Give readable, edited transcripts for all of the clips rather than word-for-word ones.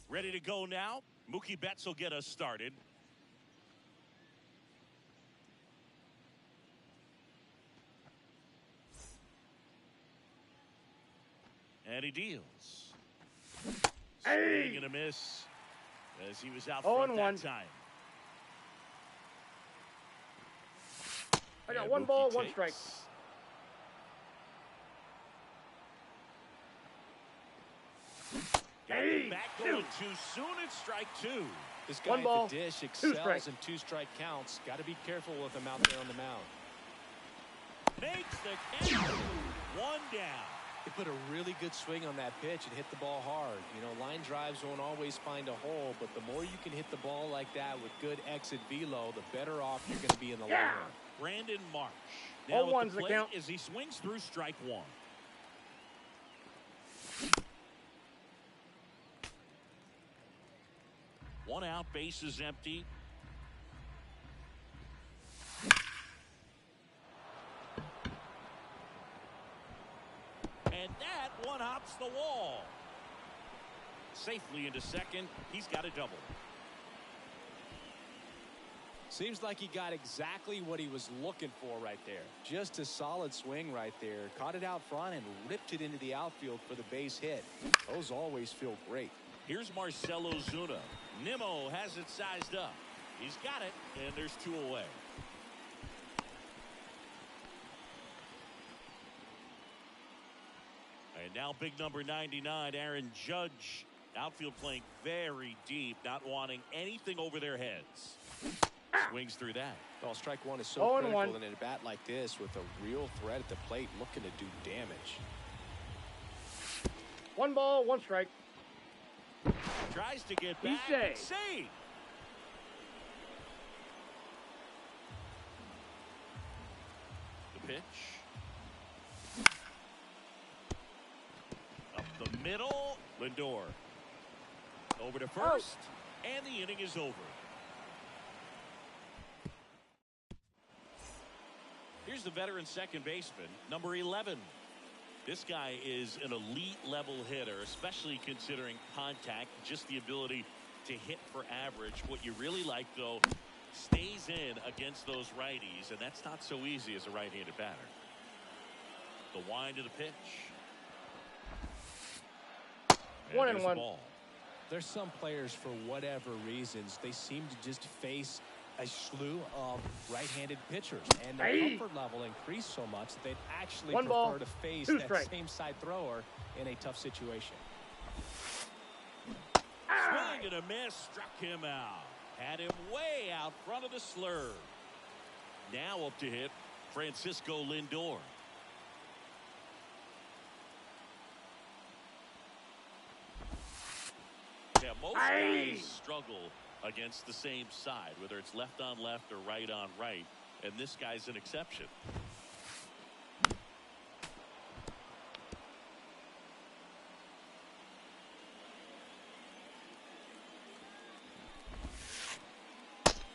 Ready to go now. Mookie Betts will get us started. And he deals. Swing and a miss as he was out front that time. I got one ball, one strike. Got it back going too soon. It's strike two. This guy at the dish excels in two-strike counts. Got to be careful with him out there on the mound. Makes the catch. One down. He put a really good swing on that pitch and hit the ball hard. You know, line drives won't always find a hole, but the more you can hit the ball like that with good exit velo, the better off you're going to be in the long run. Brandon Marsh. Now at the plate as he swings through strike one. One out, base is empty. And that one hops the wall. Safely into second. He's got a double. Seems like he got exactly what he was looking for right there. Just a solid swing right there. Caught it out front and ripped it into the outfield for the base hit. Those always feel great. Here's Marcell Ozuna. Nimmo has it sized up. He's got it, and there's 2 away. And now big number 99, Aaron Judge. Outfield playing very deep, not wanting anything over their heads. Swings through that. Well, strike one is so critical in a bat like this with a real threat at the plate looking to do damage. 1 ball, 1 strike. Tries to get back. Save. The pitch. Up the middle. Lindor. Over to first. And the inning is over. Here's the veteran second baseman, number 11. This guy is an elite level hitter, especially considering contact, just the ability to hit for average. What you really like, though, stays in against those righties, and that's not so easy as a right-handed batter. The wind of the pitch. And 1-1. ball. There's some players, for whatever reasons, they seem to just face a slew of right-handed pitchers, and their comfort level increased so much that they'd actually prefer to face that same side thrower in a tough situation. Swing and a miss, struck him out. Had him way out front of the slurve. Now up to hit Francisco Lindor. Yeah, most guys struggle against the same side, whether it's left on left or right on right, and this guy's an exception.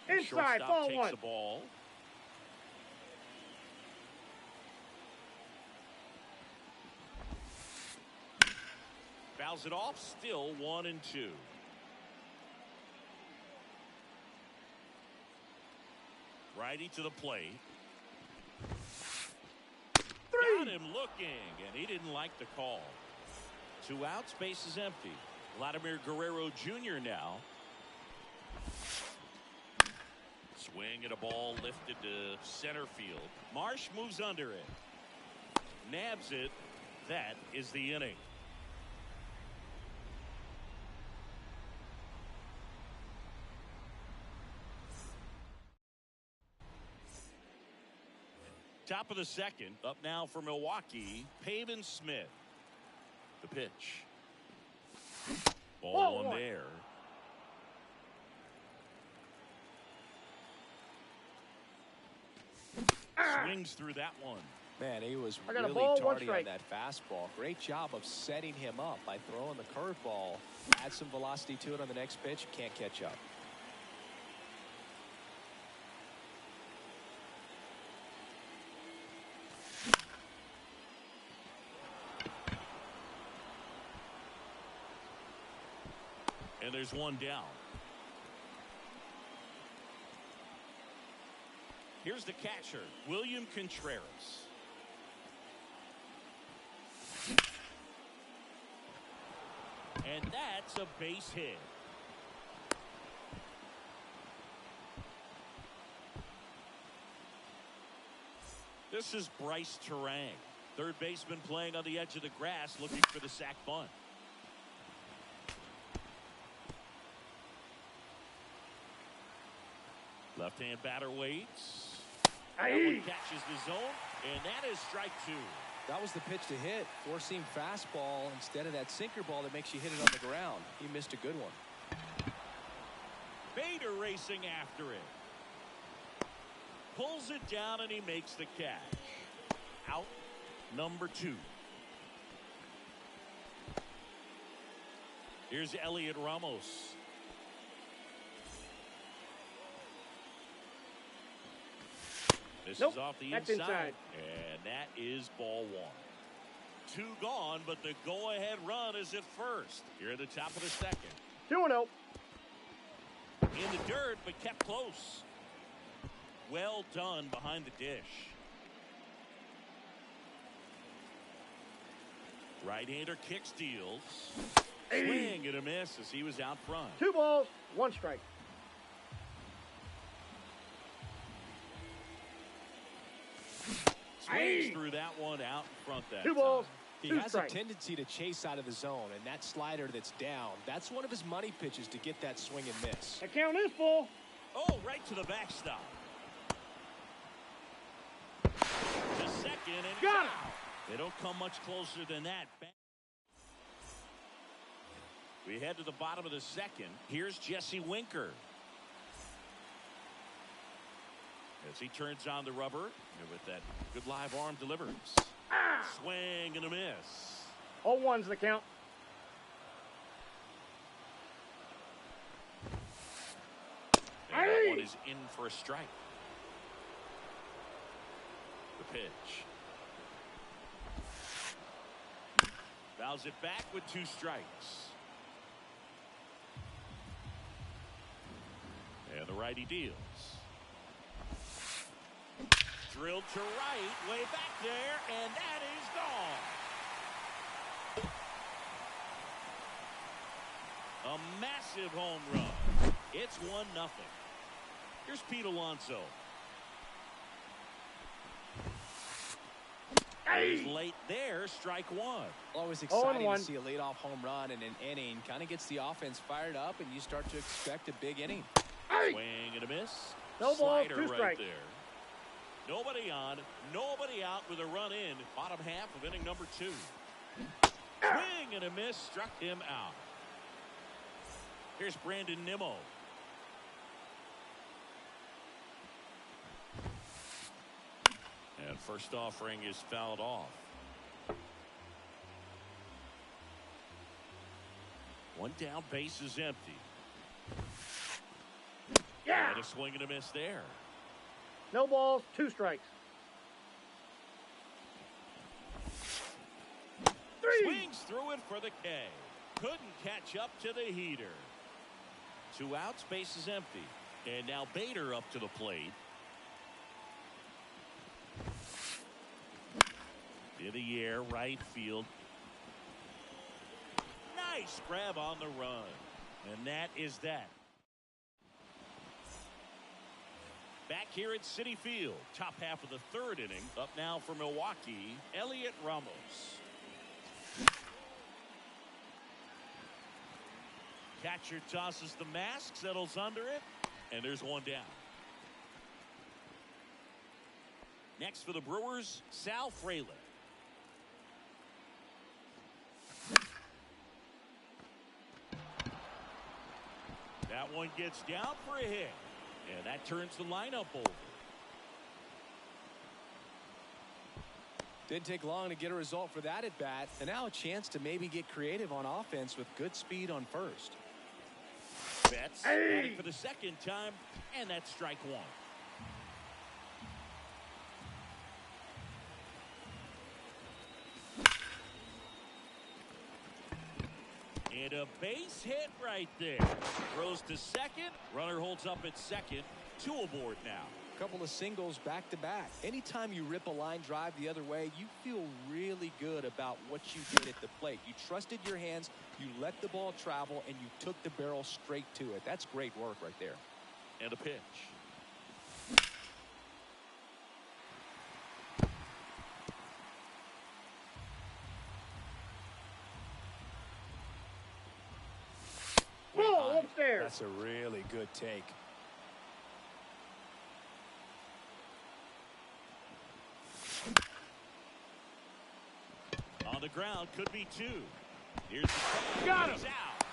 Inside, ball takes 1. The ball. Fouls it off, still 1-2. Righty to the plate. 3. Got him looking, and he didn't like the call. 2 outs, base is empty. Vladimir Guerrero Jr. now. Swing at a ball lifted to center field. Marsh moves under it. Nabs it. That is the inning. Top of the second. Up now for Milwaukee, Pavin Smith. The pitch. Ball 1 there. Swings through that one. Man, he was really tardy on that fastball. Great job of setting him up by throwing the curveball. Add some velocity to it on the next pitch. Can't catch up. And there's 1 down. Here's the catcher, William Contreras. And that's a base hit. This is Bryce Terang, third baseman playing on the edge of the grass, looking for the sac bunt. Left-hand batter waits. That one catches the zone, and that is strike 2. That was the pitch to hit. Four-seam fastball instead of that sinker ball that makes you hit it on the ground. He missed a good one. Bader racing after it. Pulls it down, and he makes the catch. Out number 2. Here's Elliot Ramos. This is off the inside. And that is ball 1. 2 gone, but the go-ahead run is at first. Here at the top of the second. 2-0. In the dirt, but kept close. well done behind the dish. Right-hander kick steals. Swing and a miss as he was out front. 2 balls, 1 strike. Swings through that one out in front that 2 balls, He 2 has strikes. a tendency to chase out of the zone, and that slider that's down, that's one of his money pitches to get that swing and miss. The count is full. Oh, right to the backstop. To second and Got it. out. They don't come much closer than that. We head to the bottom of the second. Here's Jesse Winker. As he turns on the rubber, and with that good live arm delivers. Swing and a miss. 0-1's the count. And that one is in for a strike. The pitch. Fouls it back with 2 strikes. And the righty deals. Drilled to right, way back there, and that is gone. A massive home run. It's 1-0. Here's Pete Alonso. He's late there, strike 1. Always exciting to 0-1. see a leadoff home run in an inning. Kind of gets the offense fired up, and you start to expect a big inning. Swing and a miss. No ball, Slider 2 right strikes. there. Nobody on, nobody out with a run in. Bottom half of inning number 2. Swing and a miss, struck him out. Here's Brandon Nimmo. And first offering is fouled off. 1 down, base is empty. Yeah. And a swing and a miss there. No balls, 2 strikes. 3. Swings through it for the K. Couldn't catch up to the heater. 2 outs, base is empty. And now Bader up to the plate. In the air, right field. Nice grab on the run. And that is that. Back here at Citi Field, top half of the 3rd inning. Up now for Milwaukee, Elliot Ramos. Catcher tosses the mask, settles under it, and there's 1 down. Next for the Brewers, Sal Frelick. That one gets down for a hit. And that turns the lineup over. Didn't take long to get a result for that at bat, and now a chance to maybe get creative on offense with good speed on first. Betts batting for the 2nd time, and that's strike 1. And a base hit right there. Throws to second. Runner holds up at second. 2 aboard now. Couple of singles back to back. Anytime you rip a line drive the other way, you feel really good about what you did at the plate. You trusted your hands, you let the ball travel, and you took the barrel straight to it. That's great work right there. And a pitch. Ball upstairs. That's a really good take. On the ground, could be 2. Here's the catch. Got him. He's out.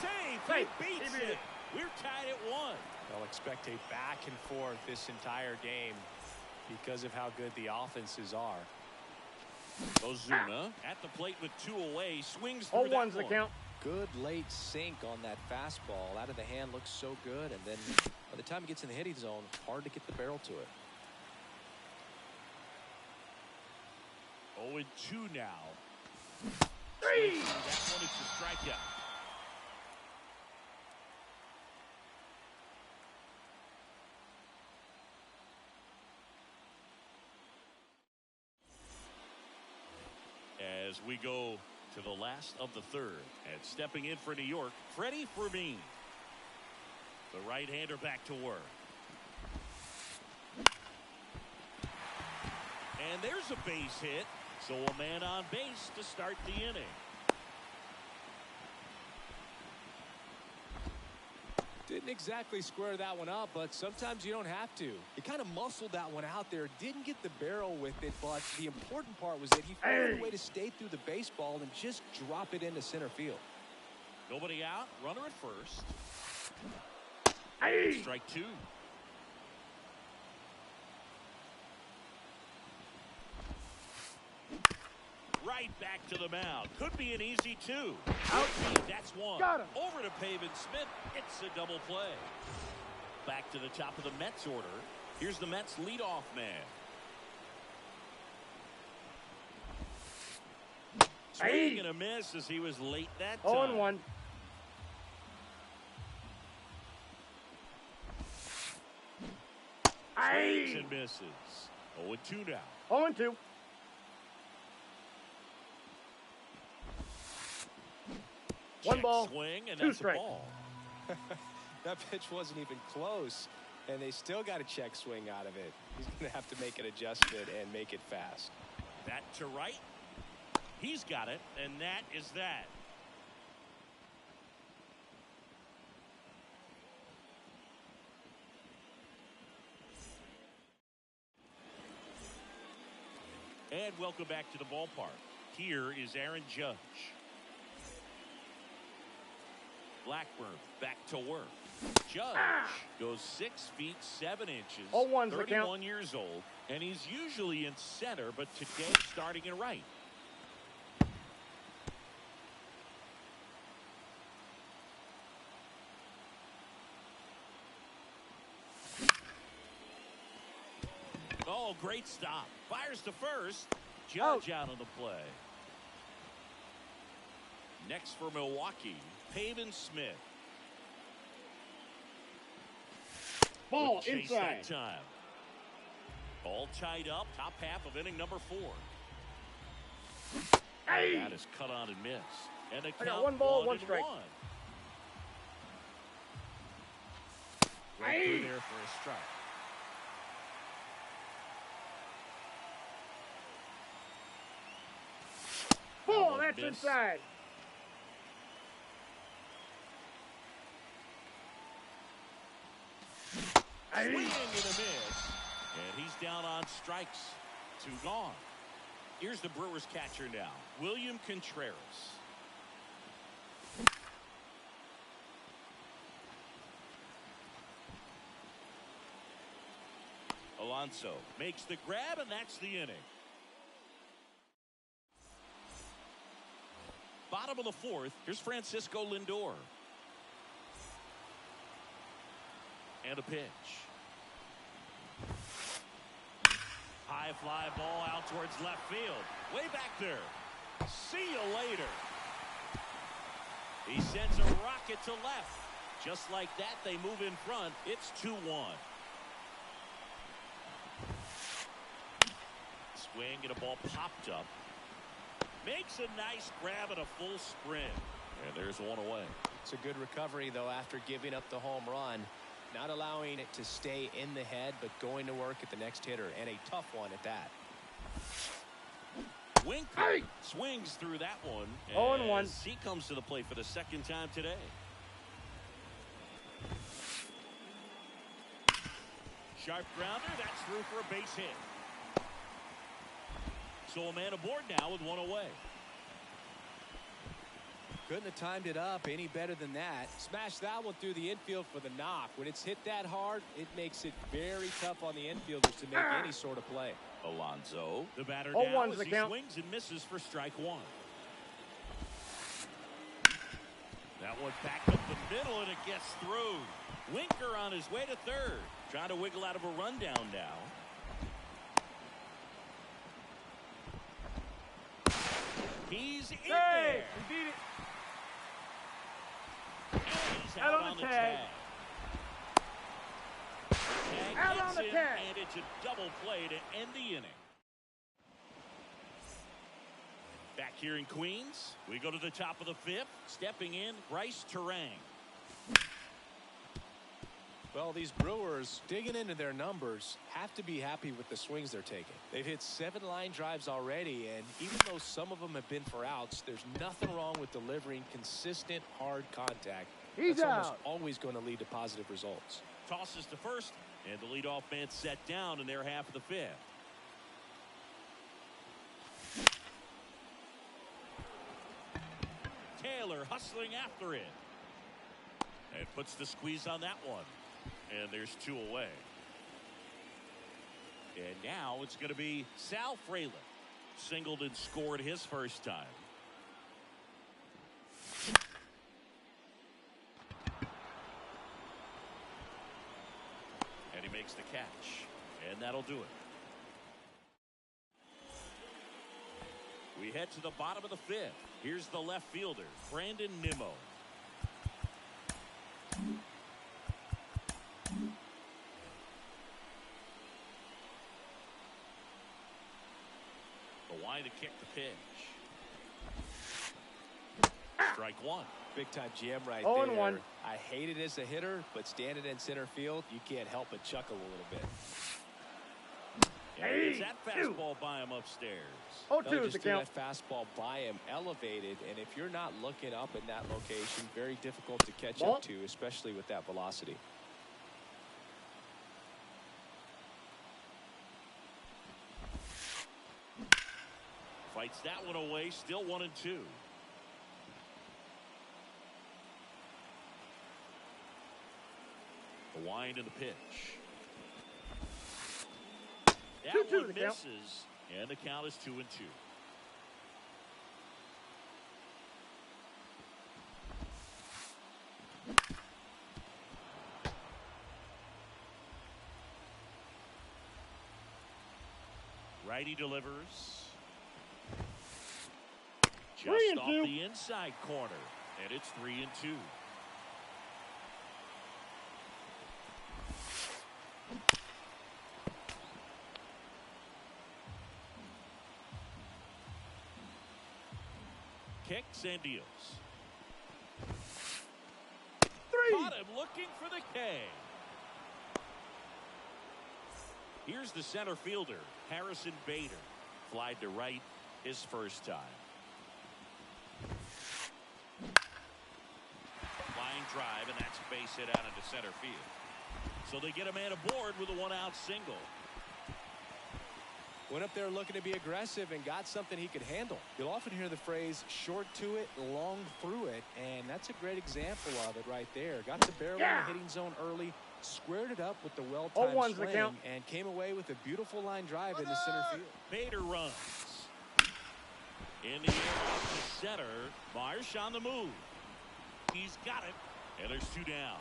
Save. Safe. He beats He beat it. it. We're tied at 1. They'll expect a back and forth this entire game because of how good the offenses are. Ozuna at the plate with 2 away. Swings through that 0-1's the one. count. Good late sink on that fastball. Out of the hand looks so good, and then by the time it gets in the hitting zone, hard to get the barrel to it. 0-2 now. 3. That one is a strikeout. as we go to the last of the third. And stepping in for New York, Freddie Fermin. The right-hander back to work. And there's a base hit. So a man on base to start the inning. Didn't exactly square that one up, but sometimes you don't have to. He kind of muscled that one out there. Didn't get the barrel with it, but the important part was that he found a way to stay through the baseball and just drop it into center field. Nobody out. Runner at first. Strike two. Right back to the mound. Could be an easy two. That's one. Got him. Over to Pavin Smith. It's a double play. Back to the top of the Mets order. Here's the Mets leadoff man. Swing and a miss as he was late that time. 0-1. Swings and misses. 0-2 now. 0-2. One Check ball, swing, and two that's strikes. a ball. That pitch wasn't even close, and they still got a check swing out of it. He's going to have to make an adjustment and make it fast. That to right. He's got it, and that is that. And welcome back to the ballpark. Here is Aaron Judge. Blackburn back to work. Judge goes 6 feet 7 inches. 0-1's the count. 31 years old, and he's usually in center, but today starting in right. Oh, great stop. Fires to first. Judge out on the play. Next for Milwaukee, Pavin Smith. Ball Chase inside. that time. All tied up. Top half of inning number 4. That is cut on and missed. And a count 1 ball, 1 and strike. one. Right through there for a strike. Ball, that's inside. Swing and a miss. And he's down on strikes. 2 gone. Here's the Brewers catcher now, William Contreras. Alonso makes the grab, and that's the inning. Bottom of the 4th, here's Francisco Lindor. And a pitch. High fly ball out towards left field. Way back there. See you later. He sends a rocket to left. Just like that, they move in front. It's 2-1. Swing and a ball popped up. Makes a nice grab and a full sprint. And there's one away. It's a good recovery, though, after giving up the home run. Not allowing it to stay in the head, but going to work at the next hitter, and a tough one at that. Winker swings through that one. 0-1. He comes to the plate for the 2nd time today. Sharp grounder. That's through for a base hit. So a man aboard now with 1 away. Couldn't have timed it up any better than that. Smash that one through the infield for the knock. When it's hit that hard, it makes it very tough on the infielders to make any sort of play. Alonso, the batter 0-1's now as the he count. swings and misses for strike 1. That one back up the middle, and it gets through. Winker on his way to 3rd. Trying to wiggle out of a rundown now. He's in there. He beat it. And he's Out out on on the the tag. Tag Out gets on the in, tag. and it's a double play to end the inning. Back here in Queens, we go to the top of the fifth. Stepping in, Bryce Terang. Well, these Brewers, digging into their numbers, have to be happy with the swings they're taking. They've hit 7 line drives already, and even though some of them have been for outs, there's nothing wrong with delivering consistent, hard contact. That's almost always going to lead to positive results. Tosses to first, and the leadoff man set down in their half of the fifth. Taylor hustling after it. And puts the squeeze on that one. And there's 2 away. And now it's going to be Sal Frelick. Singled and scored his first time. And he makes the catch. And that'll do it. We head to the bottom of the fifth. Here's the left fielder, Brandon Nimmo. The line to kick the pitch. Strike 1. Big time jam right 0-1. there. I hate it as a hitter, but standing in center field, you can't help but chuckle a little bit. Hey, that fastball by him upstairs. 0-2 is the count. That fastball by him elevated, and if you're not looking up in that location, very difficult to catch up to, especially with that velocity. Fights that one away, still 1-2. The wind and the pitch. That one misses, and the count is 2-2. Righty delivers. Just off the inside corner, and it's 3-2. Kicks and deals. Caught him looking for the K. Here's the center fielder, Harrison Bader. Flied to right his first time. Line drive, and that's base hit out into center field. So they get a man aboard with a 1-out single. Went up there looking to be aggressive and got something he could handle. You'll often hear the phrase short to it, long through it, and that's a great example of it right there. Got the barrel in the hitting zone early, squared it up with the well-timed swing, and came away with a beautiful line drive into center field. Bader runs. In the air off the center. Marsh on the move. He's got it, and there's 2 down.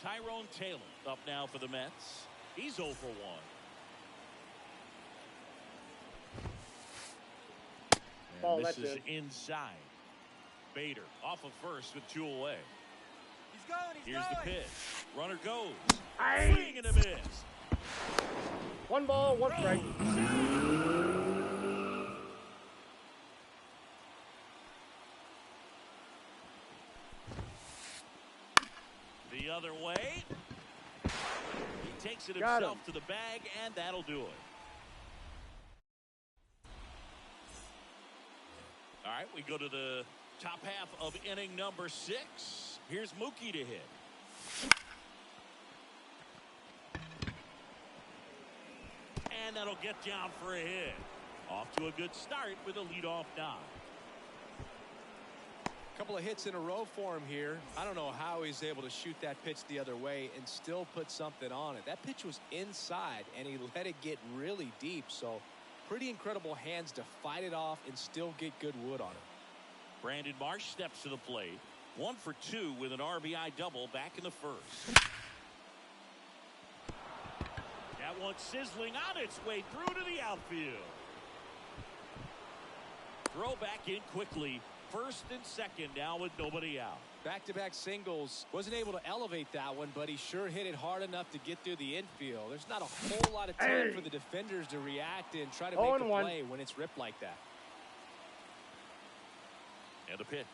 Tyrone Taylor up now for the Mets. He's 0 for 1. And this is inside. Bader off of first with 2 away. Here's the pitch. Runner goes. Swing and a miss. 1 ball, 1 strike. The other way. He takes it himself to the bag, and that'll do it. All right, we go to the top half of inning number 6. Here's Mookie to hit. And that'll get down for a hit. Off to a good start with a leadoff knock. Couple of hits in a row for him here. I don't know how he's able to shoot that pitch the other way and still put something on it. That pitch was inside, and he let it get really deep. So pretty incredible hands to fight it off and still get good wood on it. Brandon Marsh steps to the plate. 1 for 2 with an RBI double back in the first. That one sizzling on its way through to the outfield. Throw back in quickly, First and second now with nobody out. Back-to-back singles. Wasn't able to elevate that one, but he sure hit it hard enough to get through the infield. There's not a whole lot of time for the defenders to react and try to make the play when it's ripped like that. And a pitch.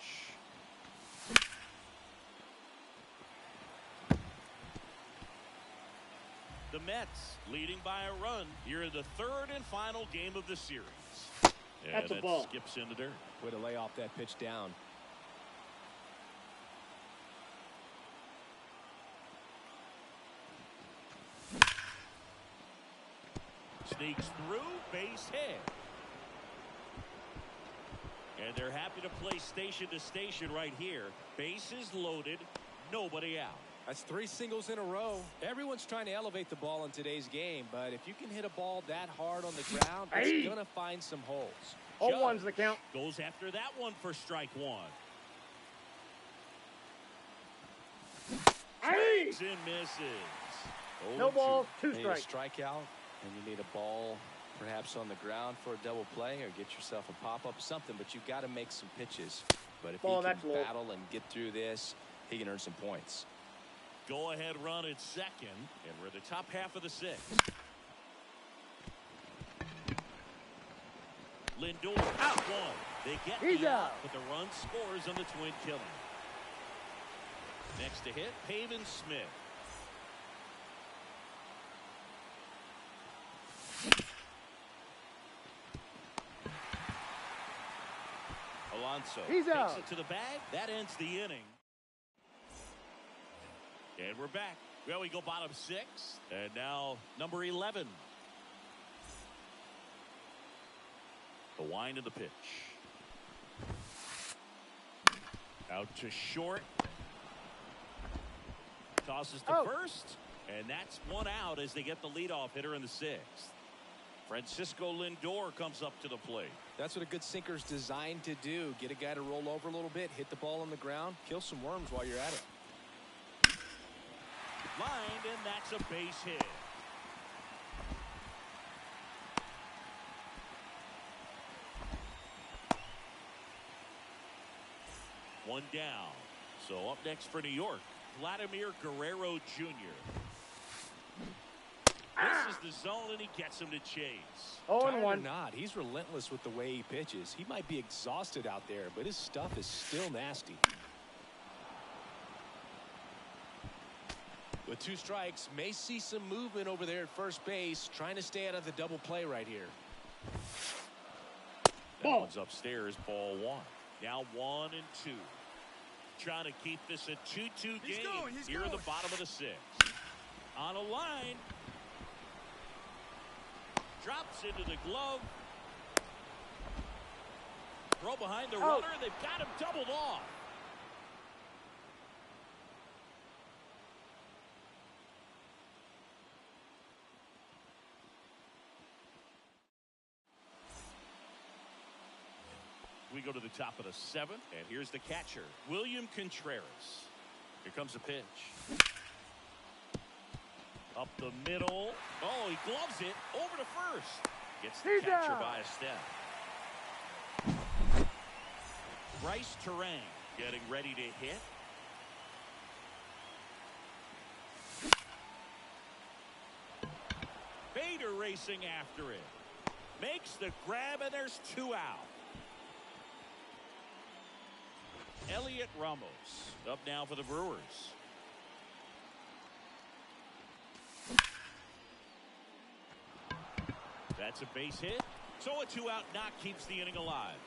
The Mets leading by a run here in the third and final game of the series. And that's a ball. Skips in the dirt. Way to lay off that pitch down. Sneaks through, base hit. And they're happy to play station to station right here. Bases loaded, nobody out. That's 3 singles in a row. Everyone's trying to elevate the ball in today's game, but if you can hit a ball that hard on the ground, it's going to find some holes. 0-1's the count. Goes after that one for strike one. Swings and misses. No balls, 2 strikes. A strikeout, and you need a ball perhaps on the ground for a double play or get yourself a pop-up, something, but you've got to make some pitches. But if he can battle and get through this, he can earn some points. Go-ahead run at second, and we're in the top half of the 6th. Lindor out one. They get the out, but the run scores on the twin killing. Next to hit, Pavin Smith. Alonso takes it to the bag. That ends the inning. And we're back. Well, we go bottom 6, and now number 11. The wind of the pitch. Out to short. Tosses to first, and that's one out as they get the leadoff hitter in the 6th. Francisco Lindor comes up to the plate. That's what a good sinker's designed to do. Get a guy to roll over a little bit, hit the ball on the ground, kill some worms while you're at it. Lined, and that's a base hit. One down. So up next for New York, Vladimir Guerrero Jr. This is the zone, and he gets him to chase. 0-1. Not. He's relentless with the way he pitches. He might be exhausted out there, but his stuff is still nasty. With 2 strikes, may see some movement over there at first base, trying to stay out of the double play right here. That one's upstairs, ball 1. Now 1 and 2. Trying to keep this a 2-2 game here in the bottom of the 6th. On a line. Drops into the glove. Throw behind the runner. They've got him doubled off. We go to the top of the 7th, and here's the catcher, William Contreras. Here comes the pitch. Up the middle. Oh, he gloves it over to first. Gets the catcher by a step. Bryce Terang getting ready to hit. Bader racing after it. Makes the grab, and there's 2 out. Elliot Ramos up now for the Brewers. That's a base hit. So a 2-out knock keeps the inning alive.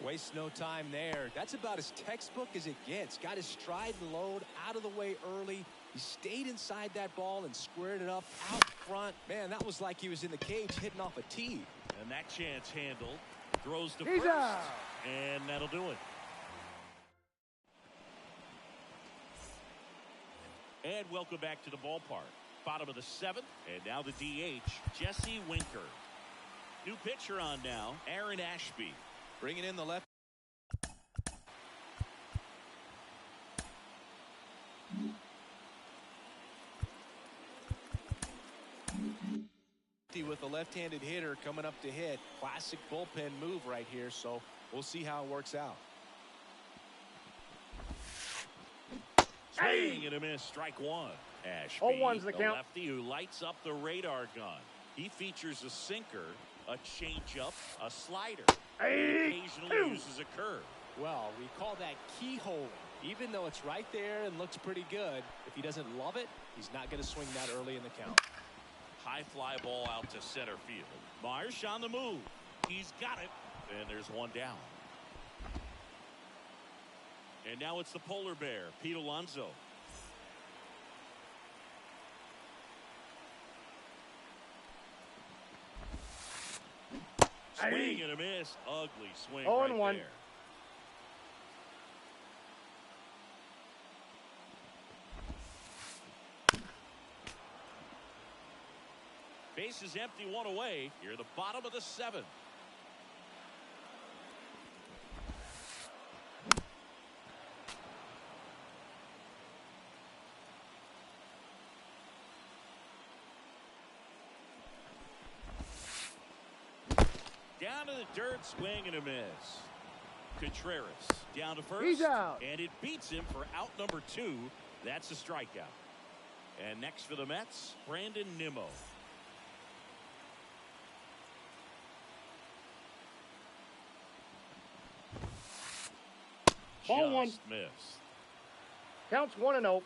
Wastes no time there. That's about as textbook as it gets. Got his stride and load out of the way early. He stayed inside that ball and squared it up out front. Man, that was like he was in the cage hitting off a tee. And that chance handled. Throws to first, and that'll do it. And welcome back to the ballpark. Bottom of the 7th, and now the DH, Jesse Winker. New pitcher on now, Aaron Ashby. Bringing in the left. With with a left-handed hitter coming up to hit. Classic bullpen move right here, so we'll see how it works out. Swing and a miss, strike one. Ashby, 0-1's the count. lefty who lights up the radar gun. He features a sinker, a changeup, a slider. He occasionally uses a curve. Well, we call that keyholing. Even though it's right there and looks pretty good, if he doesn't love it, he's not going to swing that early in the count. High fly ball out to center field. Marsh on the move. He's got it. And there's one down. And now it's the polar bear, Pete Alonso. Swing and a miss. Ugly swing right 0-1. there. Base is empty, one away. Here, the bottom of the seventh. Down to the dirt, swing and a miss. Contreras down to first. He's out. And it beats him for out number 2. That's a strikeout. And next for the Mets, Brandon Nimmo. Ball one. Just missed. Counts 1-0.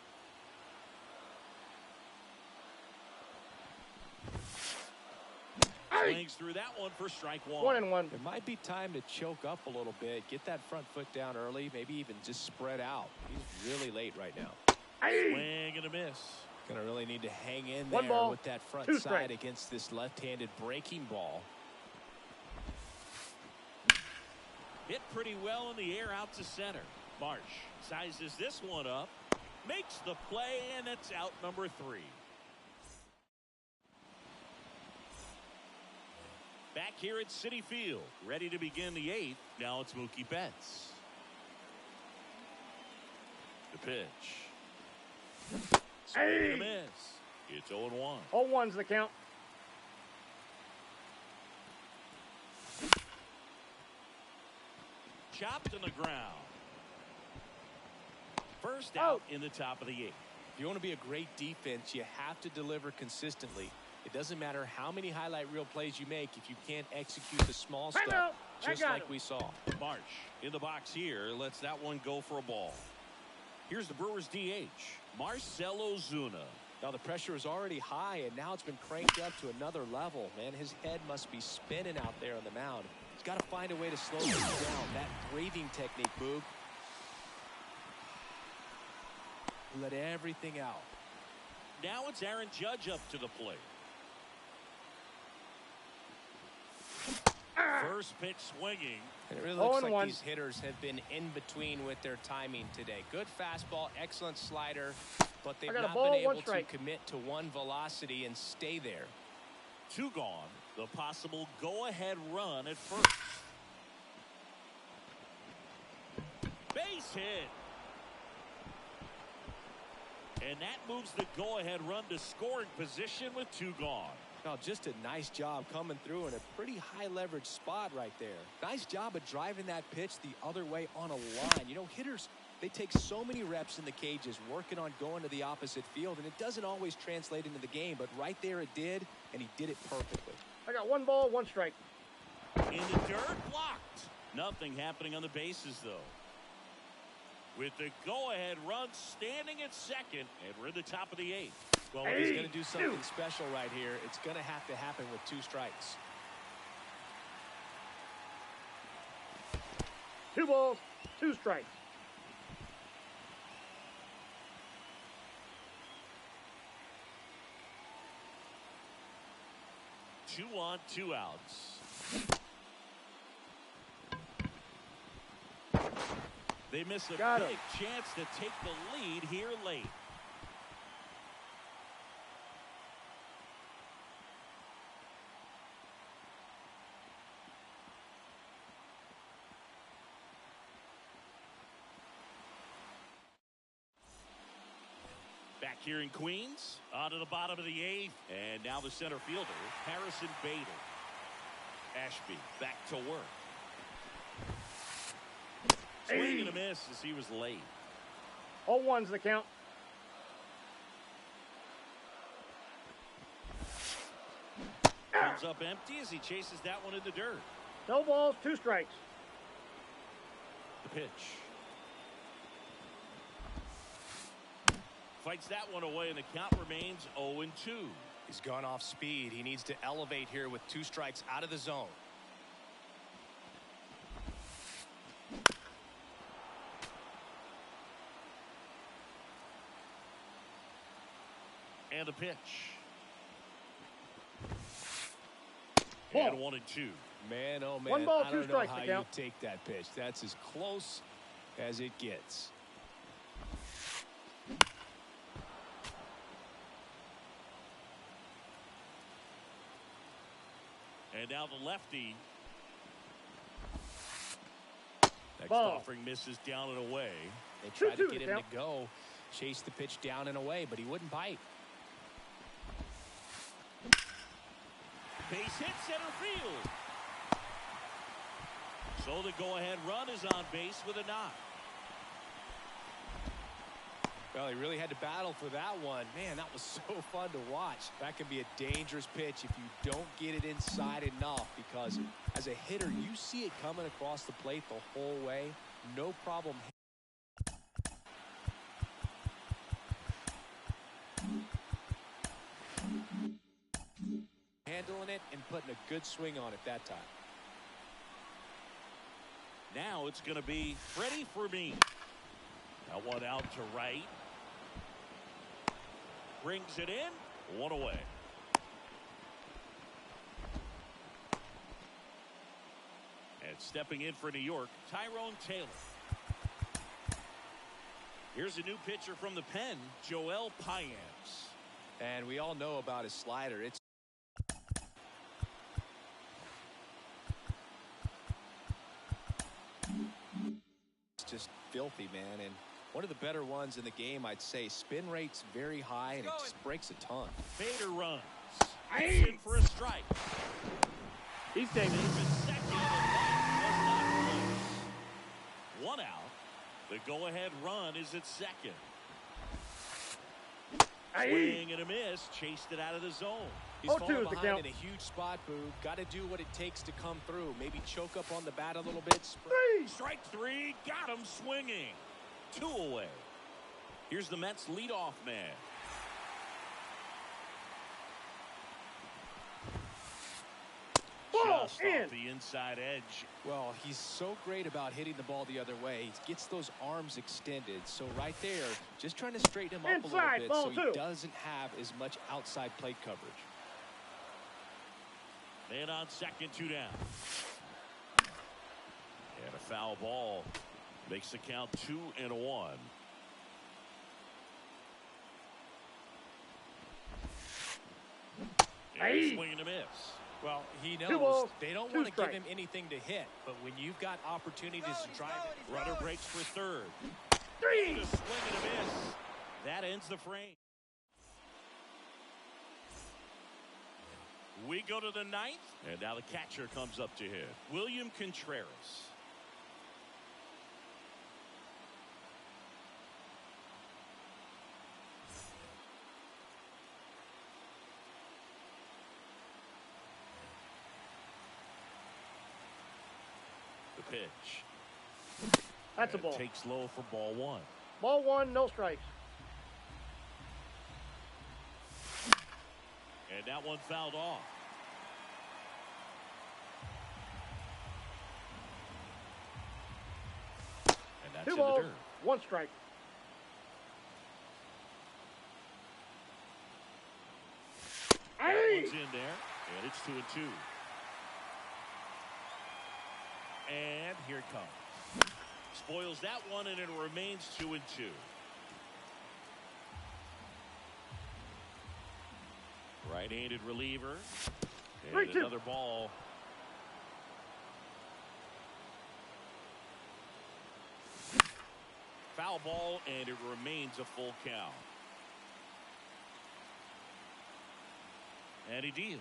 Swings through that one for strike one. 1-1. It might be time to choke up a little bit, get that front foot down early, maybe even just spread out. He's really late right now. Swing and a miss. Going to really need to hang in One there ball, with that front 2 side strikes. against this left-handed breaking ball. Hit pretty well in the air out to center. Marsh sizes this one up, makes the play, and it's out number 3. Back here at Citi Field, ready to begin the 8th. Now it's Mookie Betts. The pitch. Swing and a miss. It's 0-1. 0-1's the count. Chopped on the ground. First out in the top of the 8th. If you want to be a great defense, you have to deliver consistently. It doesn't matter how many highlight reel plays you make if you can't execute the small stuff, just like we saw. Marsh in the box here lets that one go for a ball. Here's the Brewers DH, Marcell Ozuna. Now the pressure is already high, and now it's been cranked up to another level. Man, his head must be spinning out there on the mound. He's got to find a way to slow this down. That breathing technique, Boog. Let everything out. Now it's Aaron Judge up to the plate. First pitch swinging. And it really looks like these hitters have been in between with their timing today. Good fastball, excellent slider, but they've not been able to commit to one velocity and stay there. 2 gone. The possible go-ahead run at first. Base hit. And that moves the go-ahead run to scoring position with 2 gone. Now, just a nice job coming through in a pretty high leverage spot right there. Nice job of driving that pitch the other way on a line. You know, hitters, they take so many reps in the cages working on going to the opposite field, and it doesn't always translate into the game, but right there it did, and he did it perfectly. I got 1 ball, 1 strike. In the dirt, blocked. Nothing happening on the bases, though. With the go-ahead run standing at second, and we're at the top of the 8th. Well, if he's going to do something special right here, it's going to have to happen with 2 strikes. 2 balls, 2 strikes. Two on, 2 outs. They miss a big chance to take the lead here late. Back here in Queens. On to the bottom of the 8th. And now the center fielder, Harrison Bader. Ashby back to work. Swing and a miss as he was late. 0-1's the count. Comes up empty as he chases that one in the dirt. No balls, 2 strikes. The pitch. Fights that one away, and the count remains 0-2. He's gone off speed. He needs to elevate here with 2 strikes out of the zone. And a pitch. Ball. And 1-2. Man, oh man, 1 ball, I 2 don't know strikes how to you count. take that pitch. That's as close as it gets. And now the lefty. Next Ball. offering misses down and away. They tried to 2-2 get him count. to go, chase the pitch down and away, but he wouldn't bite. Base hit center field. So the go-ahead run is on base with a knock. Well, he really had to battle for that one. Man, that was so fun to watch. That can be a dangerous pitch if you don't get it inside enough, because as a hitter, you see it coming across the plate the whole way. No problem. Handling it and putting a good swing on it that time. Now it's going to be Freddie Fermin. That one out to right. Brings it in. 1 away. And stepping in for New York, Tyrone Taylor. Here's a new pitcher from the pen, Joel Payamps. And we all know about his slider. It's just filthy, man. And one of the better ones in the game, I'd say. Spin rate's very high, and it just breaks a ton. Bader runs. He's in for a strike. He's taking it. Second, the was not close. 1 out. The go-ahead run is at second. Swing and a miss. Chased it out of the zone. He's 0-2 falling is the behind count. in a huge spot, Boo. Got to do what it takes to come through. Maybe choke up on the bat a little bit. 3. Strike 3. Got him swinging. 2 away. Here's the Mets leadoff man. Ball Just in. off the inside edge. Well, he's so great about hitting the ball the other way. He gets those arms extended. So right there, just trying to straighten him up a Inside, little bit ball so he 2. doesn't have as much outside plate coverage. Man on second, 2 down. And a foul ball makes the count 2-1. And swing and a miss. Well, he 2 knows balls, they don't 2 want to give strikes. him anything to hit, but when you've got opportunities to drive it. Runner breaks for third. 3. And a swing and a miss. That ends the frame. We go to the 9th, and now the catcher comes up to hit. William Contreras. The pitch. That's a And ball. takes low for ball 1. Ball 1, no strikes. And that one fouled off. And that's 2 in the balls, dirt. 1 strike. That one's in there, and it's 2-2. And here it comes. Spoils that one, and it remains 2-2. Right-handed reliever. And 3-2. another ball. Foul ball, and it remains a full count. And he deals.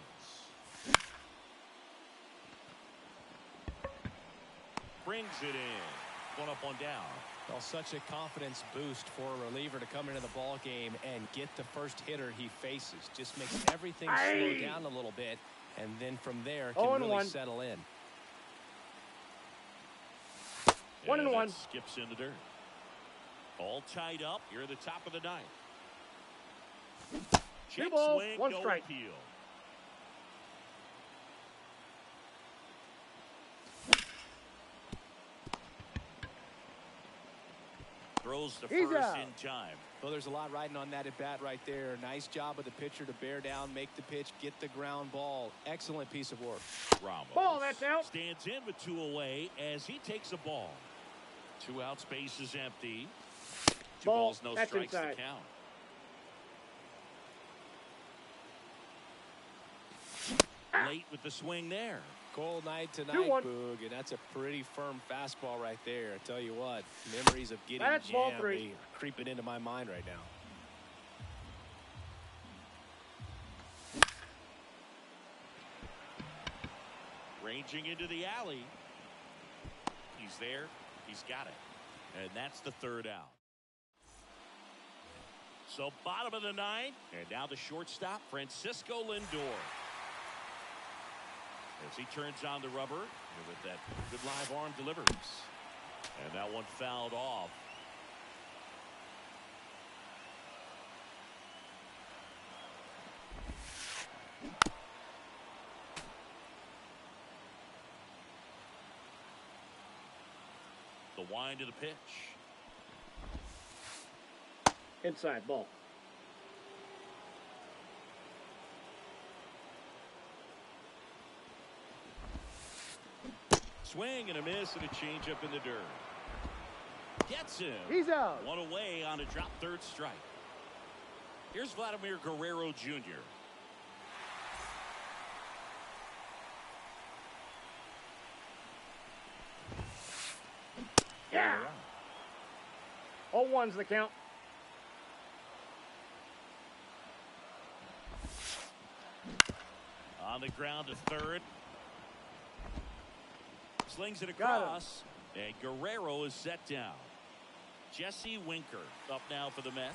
Brings it in. One up, one down. Well, such a confidence boost for a reliever to come into the ball game and get the first hitter he faces. Just makes everything slow down a little bit, and then from there can really settle in. 1-1. Skips in the dirt. All tied up here at the top of the ninth. Check 2 balls, swing, 1 no strike. appeal. Throws the He's first out. in time. Well, there's a lot riding on that at bat right there. Nice job of the pitcher to bear down, make the pitch, get the ground ball. Excellent piece of work. Ramos Ball, that's out. stands in with 2 away as he takes a ball. 2 outs, base is empty. 2 Ball, balls, no that's strikes inside. to count. Late with the swing there. Cold night tonight, 2-1. Boog, and that's a pretty firm fastball right there. I tell you what, memories of getting That's ball jammed 3. they are creeping into my mind right now. Ranging into the alley. He's there. He's got it. And that's the 3rd out. So bottom of the 9th. And now the shortstop, Francisco Lindor. As he turns on the rubber with that good live arm delivers. And that one fouled off. The wind of the pitch. Inside ball. Swing and a miss and a changeup in the dirt. Gets him. He's out. 1 away on a drop 3rd strike. Here's Vladimir Guerrero Jr. Yeah. 0-1's the count. On the ground to 3rd. Slings it Got across. And Guerrero is set down. Jesse Winker up now for the Mets.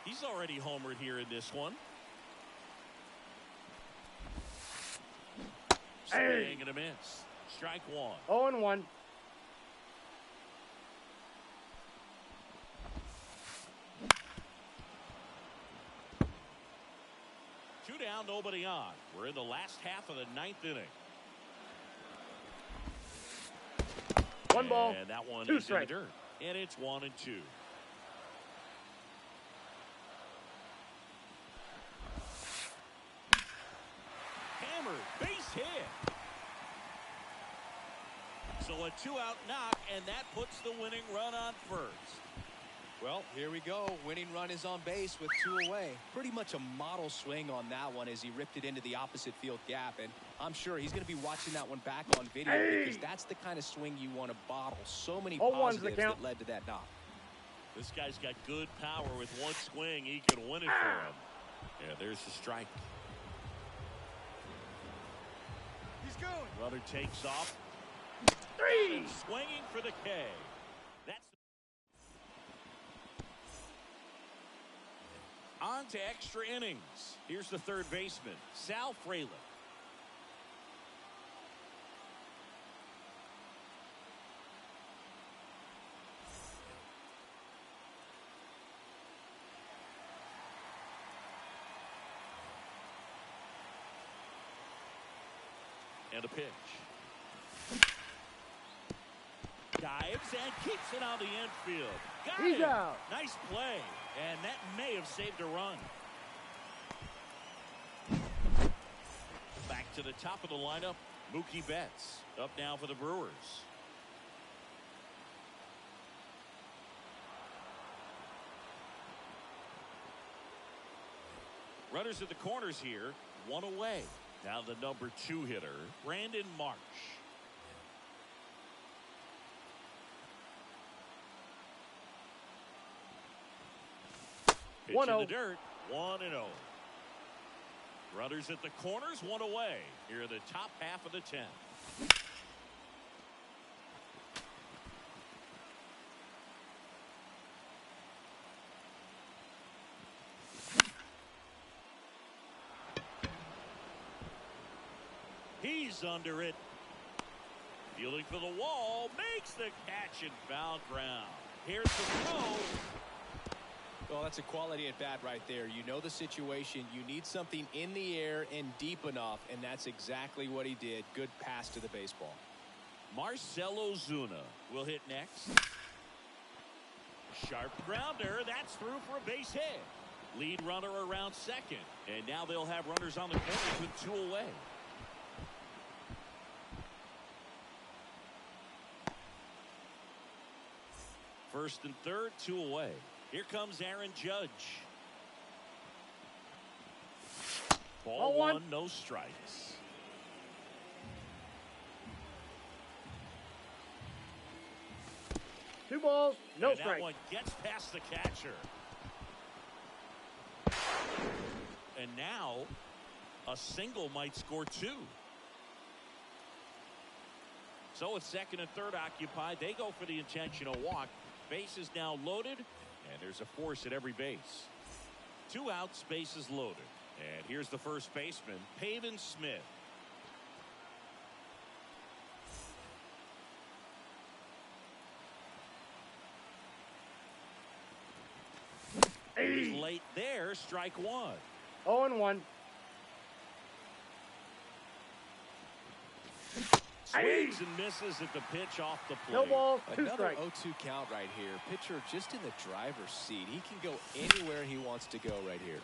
He's already homered here in this one. Swing and a miss. Strike 1. 0-1. Two down, nobody on. We're in the last half of the 9th inning. 1 ball. And that one 2 is strikes. in the dirt. And it's 1-2. Hammered, base hit. So a 2-out knock, and that puts the winning run on first. Well, here we go. Winning run is on base with 2 away. Pretty much a model swing on that one as he ripped it into the opposite field gap. And I'm sure he's going to be watching that one back on video because that's the kind of swing you want to bottle. So many 0-1's the positives count. that led to that knock. This guy's got good power. With one swing, he can win it for him. Yeah, there's the strike. He's going. Runner takes off. 3. Swinging for the K. That's on to extra innings. Here's the 3rd baseman, Sal Frelick. And a pitch. Dives and keeps it on the infield. Got He's it. out. Nice play. And that may have saved a run. Back to the top of the lineup, Mookie Betts. Up now for the Brewers. Runners at the corners here. 1 away. Now the number 2 hitter, Brandon Marsh. 1-0. In the dirt, 1-0. Runners at the corners, one away. Here in the top half of the 10th. He's under it. Fielding for the wall. Makes the catch and foul ground. Here's the throw. Well, that's a quality at bat right there. You know the situation. You need something in the air and deep enough, and that's exactly what he did. Good pass to the baseball. Marcell Ozuna will hit next. Sharp grounder. That's through for a base hit. Lead runner around second. And now they'll have runners on the corners with 2 away. First and third, 2 away. Here comes Aaron Judge. Ball one, no strikes. Two balls, no strikes. That one gets past the catcher. And now a single might score 2. So with second and third occupied, they go for the intentional walk. Base is now loaded, and there's a force at every base. 2 outs, base is loaded. And here's the first baseman, Pavin Smith. He's late there, strike 1. 0-1. Swings and misses at the pitch off the plate. No balls, 2 Another strikes. 0-2 count right here. Pitcher just in the driver's seat. He can go anywhere he wants to go right here.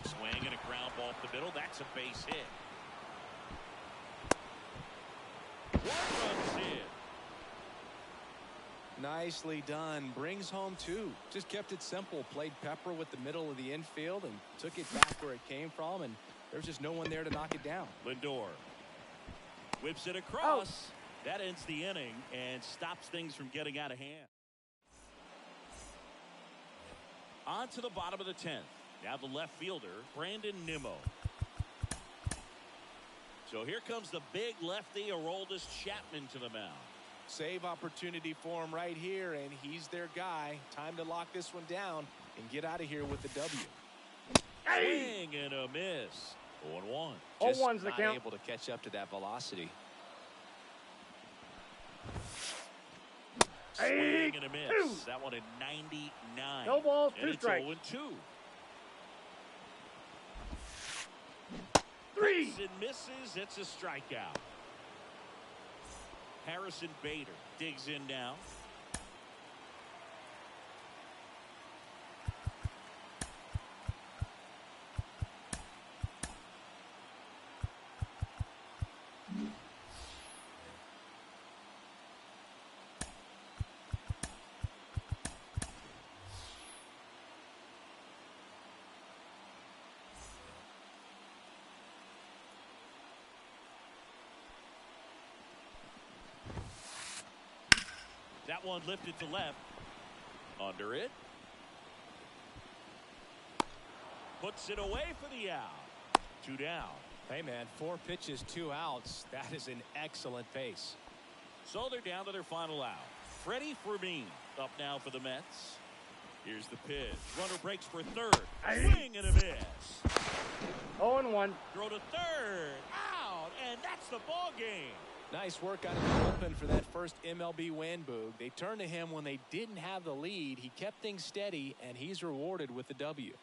Swing and a ground ball up the middle. That's a base hit. 1 run's in. Nicely done. Brings home 2. Just kept it simple. Played pepper with the middle of the infield and took it back where it came from, and there's just no one there to knock it down. Lindor whips it across. That ends the inning and stops things from getting out of hand. On to the bottom of the 10th. Now the left fielder, Brandon Nimmo. So here comes the big lefty, Aroldis Chapman, to the mound. Save opportunity for him right here, and he's their guy. Time to lock this one down and get out of here with the W. Swing and a miss. 0-1. Just 0-1's the not count. able to catch up to that velocity. Swing and a miss. That one at 99. No balls, and 2 strikes. It's 0-2. 3. Hits and misses. It's a strikeout. Harrison Bader digs in now. That one lifted to left. Under it. Puts it away for the out. 2 down. Hey, man, 4 pitches, 2 outs. That is an excellent pace. So they're down to their final out. Freddie Fermin up now for the Mets. Here's the pitch. Runner breaks for third. Swing and a miss. 0-1. Throw to third. Out. And that's the ball game. Nice work out of the bullpen for that first MLB win, Boog. They turned to him when they didn't have the lead. He kept things steady, and he's rewarded with the W.